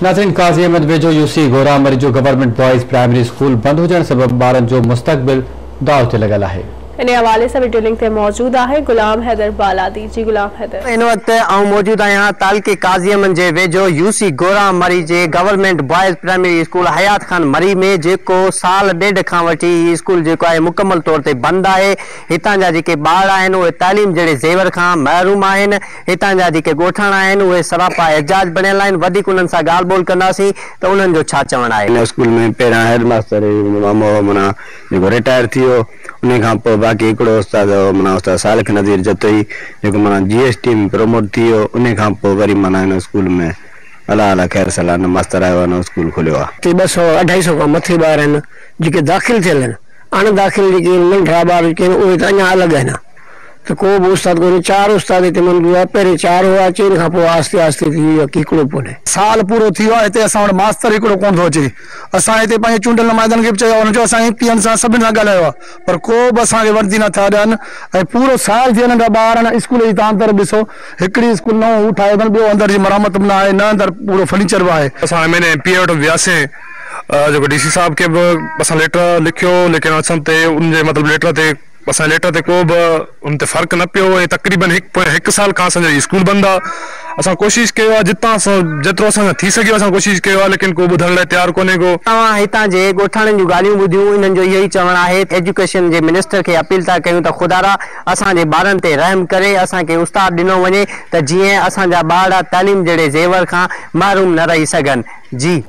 नाज़रीन, काज़ी अहमद वेझो यूसी गोरा मरी जो गवर्नमेंट बॉयज़ प्राइमरी स्कूल बंद हो जाने सबब ॿारनि जो मुस्तक़बिल दाव ते लॻल आहे। इन हवाले से वीडियो लिंक ते मौजूद है गुलाम हैदर बालादी। जी गुलाम हैदर, इन वक्त मौजूद आहियां तालके काज़ी अहमद जे वेझो यूसी गोरा मरी जे गवर्नमेंट बॉयज़ प्राइमरी स्कूल हयात खान मरी में जेको साल ॾेढ खां वठी स्कूल जेको आहे मुकम्मल तौर ते बंद आहे। हितां जा जेके ॿार आहिनि उहे तालीम जहिड़े ज़ेवर खां महरूम आहिनि। हितां जा जेके ॻोठाणा आहिनि उहे सरापा एजाज बणियल आहिनि। वधीक उन्हनि सां ॻाल्हि ॿोल कंदासीं त उन्हनि जो छा चवणु आहे। इन स्कूल में पहिरियां हेड मास्टर मामो माना जेको रिटायर थी वियो, उन खां पोइ बाक़ी हिकिड़ो उस्ताद माना उस्ताद सालिक नज़ीर जतोई जेको माना GST में प्रमोट थी वियो। उन खां पोइ वरी माना हिन स्कूल में अला अला ख़ैर सलाह मास्तर आयो आहे, स्कूल खोलियो आहे। 200-250 खां मथे ॿार आहिनि जेके दाख़िल थियल आहिनि। अण दाख़िल जेके नंढा ॿार जेके उहे त अञा अलॻि आहिनि। तो को भी उस्ताद को 4 उस्ताद इतने मंजूर है। पहले 4 हुआ, 4 खां पोइ आस्ते आस्ते थी वियो हिकिड़ो पोइ साल पूरो थी वियो आहे। हिते असां वटि मास्तर हिकिड़ो कोन थो अचे। असां हिते पंहिंजे चूंडियल नुमाइंदनि खे बि चयो, हुन जो असां MPN सां सभिनि सां ॻाल्हायो आहे, पर को बि असांखे वर्दी नथा ॾियनि। ऐं पूरो साल थी वञे ॿार आहिनि स्कूल जी तव्हां तरफ़ ॾिसो, हिकिड़ी स्कूल नओं हू ठाहियो अथनि, ॿियो अंदरि जी मरम्मत बि न आहे, न अंदरि पूरो फर्नीचर बि आहे। असां MNA MP वटि वियासीं, जेको DC साहब के भी असां लेटर लिखियो, लेकिन असां ते उनजे मतलब लेटर ते असां लेटर ते को भी उन ते फर्क न पियो। ऐं तक़रीबन हिकु साल खां असांजो स्कूल बंद आहे। असां कोशिशि कयो आहे जितां जेतिरो असां थी सघियो असां कोशिशि कयो आहे, लेकिन को ॿुधण लाइ तयारु कोन्हे को। तव्हां हितां जे ॻोठाणनि जूं ॻाल्हियूं ॿुधियूं, इन्हनि जो इहो ई चवणु आहे। एजुकेशन जे मिनिस्टर खे अपील था कयूं त ख़ुदारा असांजे ॿारनि ते रहम करे असांखे उस्ताद ॾिनो वञे त जीअं असांजा ॿार तालीम जहिड़े ज़ेवर खां महरूम न रही सघनि। जी।